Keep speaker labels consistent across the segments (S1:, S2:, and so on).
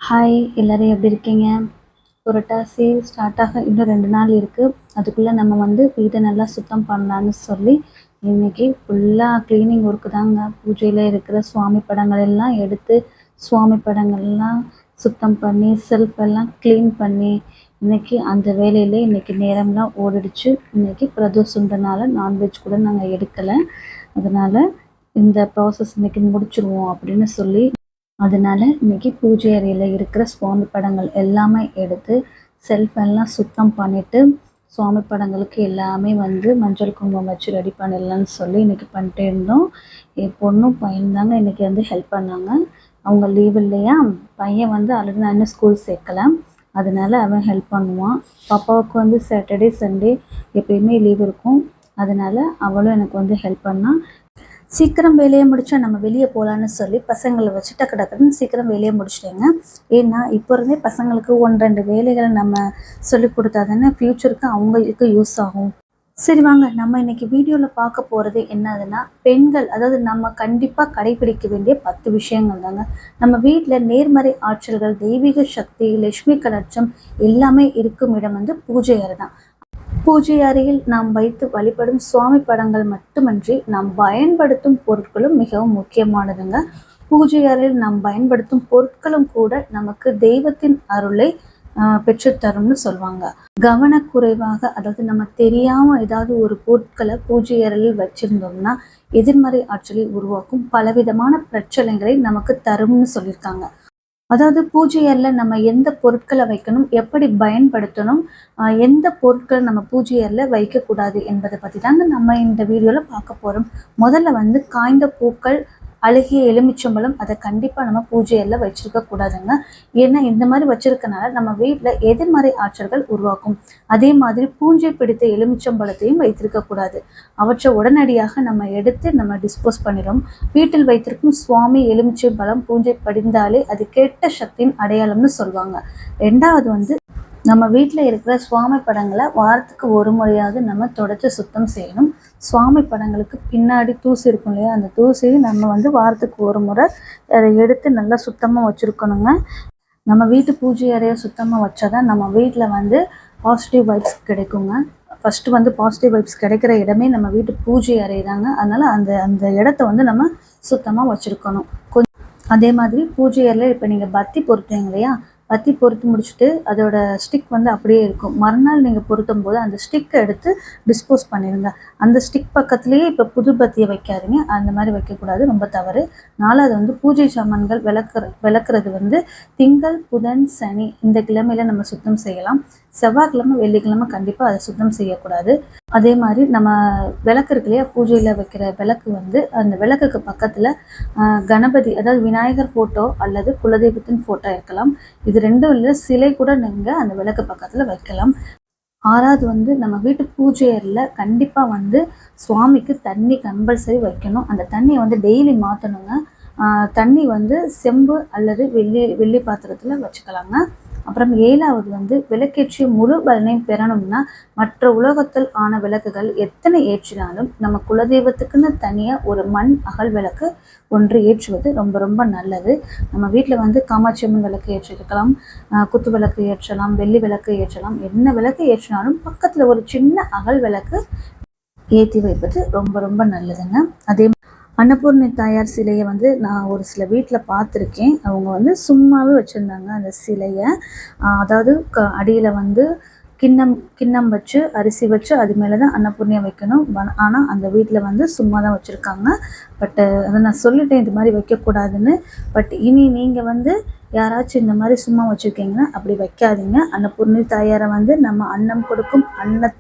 S1: Hi எல்லாரும் எப்படி இருக்கீங்க? புரட்டாசி ஸ்டார்ட் ஆக இன்னும் 2 நாள் இருக்குது. அதுக்குள்ளே நம்ம வந்து வீட்டை நல்லா சுத்தம் பண்ணலான்னு சொல்லி இன்றைக்கி ஃபுல்லாக க்ளீனிங் ஒர்க்கு தாங்க. பூஜையில் இருக்கிற சுவாமி படங்கள் எல்லாம் எடுத்து சுவாமி படங்கள்லாம் சுத்தம் பண்ணி செல்ஃப் எல்லாம் க்ளீன் பண்ணி இன்றைக்கி அந்த வேலையிலே இன்றைக்கி நேரம்லாம் ஓடிடுச்சு. இன்றைக்கி பிரதோஷன்றனால நான்வெஜ் கூட நாங்கள் எடுக்கலை. அதனால் இந்த ப்ராசஸ் இன்றைக்கி முடிச்சிடுவோம் அப்படின்னு சொல்லி அதனால் இன்றைக்கி பூஜை அறையில் இருக்கிற சுவாமி படங்கள் எல்லாமே எடுத்து செல்ஃப் எல்லாம் சுத்தம் பண்ணிவிட்டு சுவாமி படங்களுக்கு எல்லாமே வந்து மஞ்சள் குங்குமம் வச்சு ரெடி பண்ணிடலான்னு சொல்லி இன்றைக்கி பண்ணிட்டே இருந்தோம். என் பொண்ணும் பையன் தாங்க இன்றைக்கி வந்து ஹெல்ப் பண்ணாங்க. அவங்க லீவ் இல்லையா, பையன் வந்து ஆல்ரெடி நான் இன்னும் ஸ்கூல் சேர்க்கலை, அதனால் அவன் ஹெல்ப் பண்ணுவான். பாப்பாவுக்கு வந்து சாட்டர்டே சண்டே எப்பயுமே லீவ் இருக்கும், அதனால் அவளும் எனக்கு வந்து ஹெல்ப் பண்ணால் சீக்கிரம் வேலையை முடித்தா நம்ம வெளியே போகலான்னு சொல்லி பசங்களை வச்சு டக்கு டக்குன்னு சீக்கிரம் வேலையை முடிச்சிட்டேங்க. ஏன்னா இப்போ இருந்தே பசங்களுக்கு 1-2 வேலைகளை நம்ம சொல்லி கொடுத்தா தானே ஃப்யூச்சருக்கு அவங்களுக்கு யூஸ் ஆகும். சரி வாங்க, நம்ம இன்றைக்கி வீடியோவில் பார்க்க போகிறது என்னதுன்னா, பெண்கள் அதாவது நம்ம கண்டிப்பாக கடைபிடிக்க வேண்டிய 10 விஷயங்கள் தாங்க. நம்ம வீட்டில் நேர்மறை ஆற்றல்கள், தெய்வீக சக்தி, லட்சுமி கடாட்சம் எல்லாமே இருக்கும் இடம் வந்து பூஜை அறை தான். பூஜை அறையில் நாம் வைத்து வழிபடும் சுவாமி படங்கள் மட்டுமன்றி நாம் பயன்படுத்தும் பொருட்களும் மிகவும் முக்கியமானதுங்க. பூஜை அறையில் நாம் பயன்படுத்தும் பொருட்களும் கூட நமக்கு தெய்வத்தின் அருளை பெற்றுத்தரும்னு சொல்லுவாங்க. கவனக்குறைவாக, அதாவது நம்ம தெரியாமல் ஏதாவது ஒரு பொருட்களை பூஜை அறையில் வச்சுருந்தோம்னா எதிர்மறை ஆற்றலை உருவாக்கும், பலவிதமான பிரச்சனைகளை நமக்கு தரும்னு சொல்லியிருக்காங்க. அதாவது பூஜை அறையில் நம்ம எந்த பொருட்களை வைக்கணும், எப்படி பயன்படுத்தணும், எந்த பொருட்களை நம்ம பூஜை அறையில் வைக்கக்கூடாது என்பதை பற்றி தாங்க நம்ம இந்த வீடியோவில் பார்க்க போகிறோம். முதல்ல வந்து காய்ந்த பூக்கள், அழுகிய எலுமிச்சம்பழம் அதை கண்டிப்பாக நம்ம பூஜை அறையில் வச்சுருக்கக்கூடாதுங்க. ஏன்னா இந்த மாதிரி வச்சுருக்கனால நம்ம வீட்டில் எதிர்மறை ஆற்றல்கள் உருவாக்கும். அதே மாதிரி பூஞ்சை பிடித்த எலுமிச்சம்பழத்தையும் வைத்திருக்கக்கூடாது. அவற்றை உடனடியாக நம்ம எடுத்து நம்ம டிஸ்போஸ் பண்ணிடும். வீட்டில் வைத்திருக்கும் சுவாமி எலுமிச்சம்பழம் பூஞ்சை படிந்தாலே அது கெட்ட சக்தியின் அடையாளம்னு சொல்லுவாங்க. 2வது வந்து நம்ம வீட்டில் இருக்கிற சுவாமி படங்களை வாரத்துக்கு ஒரு முறையாவது நம்ம தொடச்சி சுத்தம் செய்யணும். சுவாமி படங்களுக்கு பின்னாடி தூசி இருக்கும் இல்லையா, அந்த தூசியை நம்ம வந்து வாரத்துக்கு ஒரு முறை அதை எடுத்து நல்லா சுத்தமாக வச்சுருக்கணுங்க. நம்ம வீட்டு பூஜை அறையை சுத்தமாக வச்சா தான் நம்ம வீட்டில் வந்து பாசிட்டிவ் வைப்ஸ் கிடைக்குங்க. ஃபஸ்ட்டு வந்து பாசிட்டிவ் வைப்ஸ் கிடைக்கிற இடமே நம்ம வீட்டு பூஜை அறை தாங்க. அதனால் அந்த அந்த இடத்த வந்து நம்ம சுத்தமாக வச்சுருக்கணும். அதே மாதிரி பூஜை அறையில் இப்போ நீங்கள் பத்தி பொருத்துவீங்க இல்லையா, பத்தி பொருத்தி முடிச்சுட்டு அதோட ஸ்டிக் வந்து அப்படியே இருக்கும். மறுநாள் நீங்கள் பொருத்தும் போது அந்த ஸ்டிக்கை எடுத்து டிஸ்போஸ் பண்ணிடுங்க. அந்த ஸ்டிக் பக்கத்துலேயே இப்போ புது பத்தியை வைக்காதீங்க, அந்த மாதிரி வைக்கக்கூடாது, ரொம்ப தவறு. 4வது வந்து பூஜை சாமான்கள் விளக்குறது வந்து திங்கள், புதன், சனி இந்த கிழமையில் நம்ம சுத்தம் செய்யலாம். செவ்வாய்க்கிழமை, வெள்ளிக்கிழமை கண்டிப்பாக அதை சுத்தம் செய்யக்கூடாது. அதே மாதிரி நம்ம விளக்கு இருக்கு இல்லையா, பூஜையில் வைக்கிற விளக்கு வந்து அந்த விளக்குக்கு பக்கத்தில் கணபதி அதாவது விநாயகர் ஃபோட்டோ அல்லது குலதெய்வத்தின் ஃபோட்டோ இருக்கலாம். இது 2ம் இல்லை, சிலை கூட நீங்கள் அந்த விளக்கு பக்கத்தில் வைக்கலாம். 6வது வந்து நம்ம வீட்டு பூஜை அறையில் கண்டிப்பாக வந்து சுவாமிக்கு தண்ணி கம்பல்சரி வைக்கணும். அந்த தண்ணியை வந்து டெய்லி மாற்றணுங்க. தண்ணி வந்து செம்பு அல்லது வெள்ளி பாத்திரத்தில் வச்சுக்கலாங்க. அப்புறம் 7வது வந்து விளக்கேற்றிய முழு பலனையும் பெறணும்னா மற்ற உலோகத்தில் ஆன விளக்குகள் எத்தனை ஏற்றினாலும் நம்ம குலதெய்வத்துக்குன்னு தனியாக ஒரு மண் அகல் விளக்கு ஒன்று ஏற்றுவது ரொம்ப ரொம்ப நல்லது. நம்ம வீட்டில் வந்து காமாட்சி அம்மன் விளக்கு ஏற்றிருக்கலாம், குத்து விளக்கு ஏற்றலாம், வெள்ளி விளக்கு ஏற்றலாம். என்ன விளக்கு ஏற்றினாலும் பக்கத்தில் ஒரு சின்ன அகல் விளக்கு ஏற்றி வைப்பது ரொம்ப ரொம்ப நல்லதுங்க. அதே அன்னபூர்ணி தாயார் சிலையை வந்து நான் ஒரு சில வீட்டில் பார்த்துருக்கேன். அவங்க வந்து சும்மாவே வச்சுருந்தாங்க அந்த சிலையை. அதாவது அடியில் வந்து கிண்ணம் வச்சு அரிசி வச்சு அது மேலே தான் அன்னபூர்ணியம் வைக்கணும். ஆனால் அந்த வீட்டில் வந்து சும்மா தான் வச்சுருக்காங்க. பட்டு அதை நான் சொல்லிட்டேன் இது மாதிரி வைக்கக்கூடாதுன்னு. பட் இனி நீங்கள் வந்து யாராச்சும் இந்த மாதிரி சும்மா வச்சுருக்கீங்கன்னா அப்படி வைக்காதீங்க. அன்னபூர்ணி தாயாரை வந்து நம்ம அன்னம் கொடுக்கும்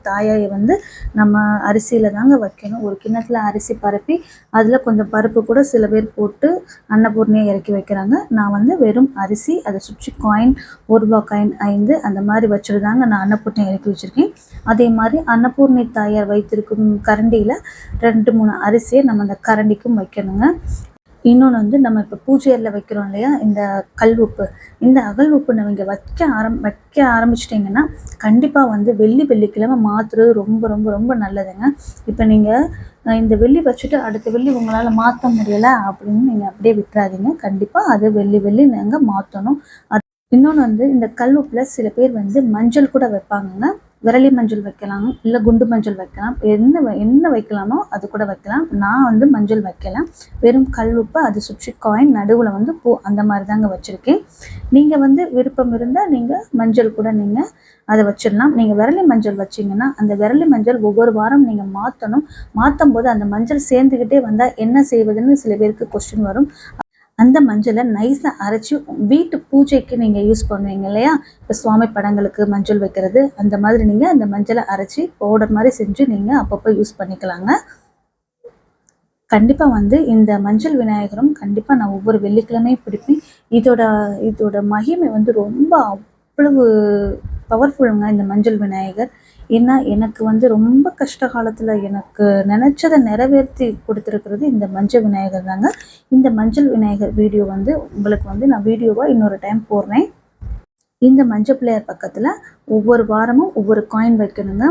S1: தாயாரை வந்து நம்ம அரிசியில் தாங்க வைக்கணும். ஒரு கிண்ணத்தில் அரிசி பரப்பி அதில் கொஞ்சம் பருப்பு கூட சில பேர் போட்டு அன்னபூர்ணியை இறக்கி வைக்கிறாங்க. நான் வந்து வெறும் அரிசி, அதை சுற்றி காயின், 1 ரூபாய் காயின் 5 அந்த மாதிரி வச்சுட்டு தாங்க நான் அன்னபூர்ணியை இறக்கி வச்சுருக்கேன். அதே மாதிரி அன்னபூர்ணி தாயார் வைத்திருக்கும் கரண்டியில் 2-3 அரிசியை நம்ம அந்த கரண்டிக்கும் வைக்கணுங்க. இன்னொன்று வந்து நம்ம இப்போ பூஜை அறையில் வைக்கிறோம் இல்லையா, இந்த கல் உப்பு, இந்த அகல் உப்பு நம்ம வைக்க ஆரம்பிச்சிட்டிங்கன்னா கண்டிப்பாக வந்து வெள்ளிக்கிழமை மாற்றுறது ரொம்ப ரொம்ப ரொம்ப நல்லதுங்க. இப்போ நீங்கள் இந்த வெள்ளி வச்சுட்டு அடுத்த வெள்ளி உங்களால் மாற்ற முடியலை அப்படின்னு நீங்கள் அப்படியே விட்டுறாதீங்க. கண்டிப்பாக அது வெள்ளி நீங்கள் மாற்றணும். இன்னொன்று வந்து இந்த கல் உப்பில் சில பேர் வந்து மஞ்சள் கூட வைப்பாங்கங்க. விரலி மஞ்சள் வைக்கலாம், இல்லை குண்டு மஞ்சள் வைக்கலாம், என்ன வைக்கலாமோ அது கூட வைக்கலாம். நான் வந்து மஞ்சள் வைக்கல, வெறும் கல் உப்பு, அது சுற்றி காயின், நடுவில் வந்து பூ, அந்த மாதிரி தாங்க வச்சுருக்கேன். நீங்கள் வந்து விருப்பம் இருந்தால் நீங்கள் மஞ்சள் கூட நீங்கள் அதை வச்சிடலாம். நீங்கள் விரலி மஞ்சள் வச்சிங்கன்னா அந்த விரலி மஞ்சள் ஒவ்வொரு வாரம் நீங்கள் மாற்றணும். மாற்றும் போது அந்த மஞ்சள் சேர்ந்துக்கிட்டே வந்தால் என்ன செய்வதுன்னு சில பேருக்கு கொஸ்டின் வரும். அந்த மஞ்சளை நைஸாக அரைச்சி வீட்டு பூஜைக்கு நீங்கள் யூஸ் பண்ணுவீங்க இல்லையா, இப்போ சுவாமி படங்களுக்கு மஞ்சள் வைக்கிறது, அந்த மாதிரி நீங்கள் அந்த மஞ்சளை அரைச்சி பவுடர் மாதிரி செஞ்சு நீங்கள் அப்பப்போ யூஸ் பண்ணிக்கலாங்க. கண்டிப்பாக வந்து இந்த மஞ்சள் விநாயகரும் கண்டிப்பாக நான் ஒவ்வொரு வெள்ளிக்கிழமையும் பிடிப்பேன். இதோட மகிமை வந்து ரொம்ப அவ்வளவு பவர்ஃபுல்லுங்க இந்த மஞ்சள் விநாயகர். ஏன்னா எனக்கு வந்து ரொம்ப கஷ்ட காலத்தில் எனக்கு நினச்சதை நிறைவேற்றி கொடுத்துருக்கிறது இந்த மஞ்சள் விநாயகர் தாங்க. இந்த மஞ்சள் விநாயகர் வீடியோ வந்து உங்களுக்கு வந்து நான் வீடியோவாக இன்னொரு டைம் போடுறேன். இந்த மஞ்சள் பிள்ளையார் பக்கத்தில் ஒவ்வொரு வாரமும் ஒவ்வொரு காயின் வைக்கணுங்க.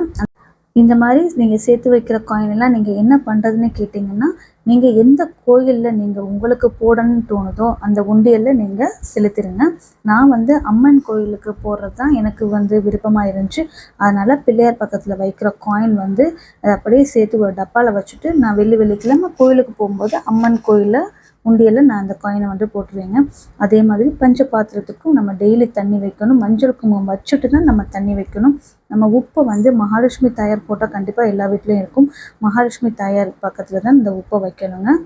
S1: இந்த மாதிரி நீங்கள் சேர்த்து வைக்கிற காயினெல்லாம் நீங்கள் என்ன பண்ணுறதுன்னு கேட்டிங்கன்னா, நீங்கள் எந்த கோயிலில் நீங்கள் உங்களுக்கு போடணும்னு தோணுதோ அந்த உண்டியலில் நீங்கள் செலுத்திடுங்க. நான் வந்து அம்மன் கோயிலுக்கு போடுறது தான் எனக்கு வந்து விருப்பமாக இருந்துச்சு. அதனால் பிள்ளையார் பக்கத்தில் வைக்கிற காயின் வந்து அப்படியே சேர்த்து ஒரு டப்பாவில் வச்சுட்டு நான் வெள்ளிக்கிழமை கோயிலுக்கு போகும்போது அம்மன் கோயிலில் உண்டியலில் நான் அந்த காயினை வந்து போட்டுருவேங்க. அதே மாதிரி பஞ்ச பாத்திரத்துக்கும் நம்ம டெய்லி தண்ணி வைக்கணும். மஞ்சள் குங்குமம் வச்சுட்டு தான் நம்ம தண்ணி வைக்கணும். நம்ம உப்பை வந்து மகாலட்சுமி தாயார் போட்டால் கண்டிப்பாக எல்லா வீட்லேயும் இருக்கும். மகாலட்சுமி தாயார் பக்கத்தில் தான் இந்த உப்பை வைக்கணுங்க.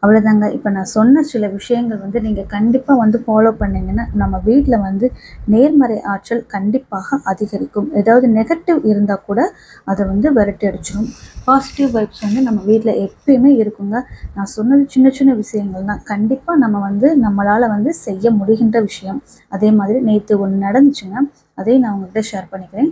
S1: அவ்வளோதாங்க. இப்போ நான் சொன்ன சில விஷயங்கள் வந்து நீங்கள் கண்டிப்பாக வந்து ஃபாலோ பண்ணிங்கன்னா நம்ம வீட்டில் வந்து நேர்மறை ஆற்றல் கண்டிப்பாக அதிகரிக்கும். ஏதாவது நெகட்டிவ் இருந்தால் கூட அதை வந்து விரட்டி அடிச்சிடும். பாசிட்டிவ் வைப்ஸ் வந்து நம்ம வீட்டில் எப்பயுமே இருக்குங்க. நான் சொன்னது சின்ன சின்ன விஷயங்கள் தான், கண்டிப்பாக நம்ம வந்து நம்மளால் வந்து செய்ய முடிகின்ற விஷயம். அதே மாதிரி நேற்று ஒன்று நடந்துச்சுங்க, அதையும் நான் உங்கள்கிட்ட ஷேர் பண்ணிக்கிறேன்.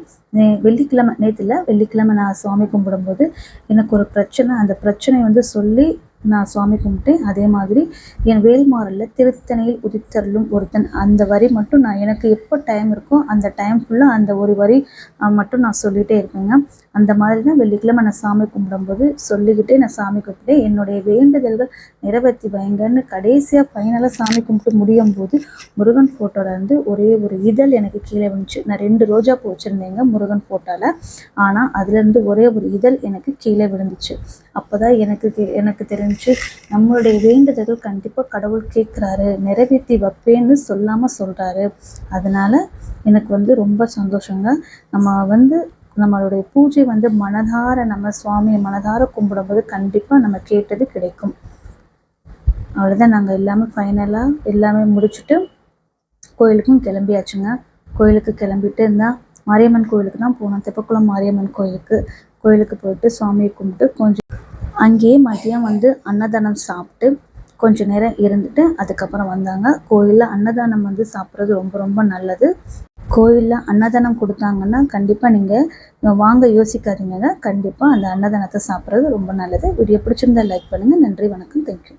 S1: வெள்ளிக்கிழமை நான் சுவாமி கும்பிடும்போது எனக்கு ஒரு பிரச்சனை. அந்த பிரச்சனையை வந்து சொல்லி நான் சுவாமி கும்பிட்டேன். அதே மாதிரி என் வேல்மாறலில் திருத்தணியில் உதித்தருளும் ஒருத்தன், அந்த வரி மட்டும் நான் எனக்கு எப்போ டைம் இருக்கோ அந்த டைம் ஃபுல்லாக அந்த ஒரு வரி மட்டும் நான் சொல்லிகிட்டே இருப்பேங்க. அந்த மாதிரி தான் வெள்ளிக்கிழமை நான் சாமி கும்பிடும்போது சொல்லிக்கிட்டே நான் சாமி கும்பிட்டு என்னுடைய வேண்டுதல்கள் நிறைவேற்றி வைங்கன்னு கடைசியாக ஃபைனலாக சாமி கும்பிட்டு முடியும் போது முருகன் ஃபோட்டோவில் இருந்து ஒரே ஒரு இதழ் எனக்கு கீழே வந்துச்சு. நான் 2 ரோஜா பூ வச்சுருந்தேங்க முருகன் ஃபோட்டோவில், ஆனால் அதுலேருந்து ஒரே ஒரு இதழ் எனக்கு கீழே விழுந்துச்சு. அப்போ தான் எனக்கு தெரிஞ்சு நம்மளுடைய வேண்டுதல்கள் கண்டிப்பாக கடவுள் கேட்குறாரு, நிறைவேற்றி வைப்பேன்னு சொல்லாமல் சொல்கிறாரு. அதனால் எனக்கு வந்து ரொம்ப சந்தோஷங்க. நம்ம வந்து நம்மளுடைய பூஜை வந்து மனதார நம்ம சுவாமியை மனதார கும்பிடும்போது கண்டிப்பாக நம்ம கேட்டது கிடைக்கும். அவ்வளோதான். நாங்கள் எல்லாமே ஃபைனலாக எல்லாமே முடிச்சுட்டு கோயிலுக்கும் கிளம்பியாச்சுங்க. கோயிலுக்கு கிளம்பிட்டு இருந்தால் மாரியம்மன் கோயிலுக்கு தான் போனோம். தெப்பக்குளம் மாரியம்மன் கோயிலுக்கு போயிட்டு சுவாமியை கும்பிட்டு கொஞ்சம் அங்கேயே மதியம் வந்து அன்னதானம் சாப்பிட்டு கொஞ்சம் நேரம் இருந்துட்டு அதுக்கப்புறம் வந்தாங்க. கோயிலில் அன்னதானம் வந்து சாப்பிட்றது ரொம்ப ரொம்ப நல்லது. கோயிலில் அன்னதானம் கொடுத்தாங்கன்னா கண்டிப்பாக நீங்கள் வாங்க யோசிக்காதீங்க. கண்டிப்பாக அந்த அன்னதானத்தை சாப்பிட்றது ரொம்ப நல்லது. வீடியோ பிடிச்சிருந்தா லைக் பண்ணுங்கள். நன்றி, வணக்கம், தேங்க்யூ.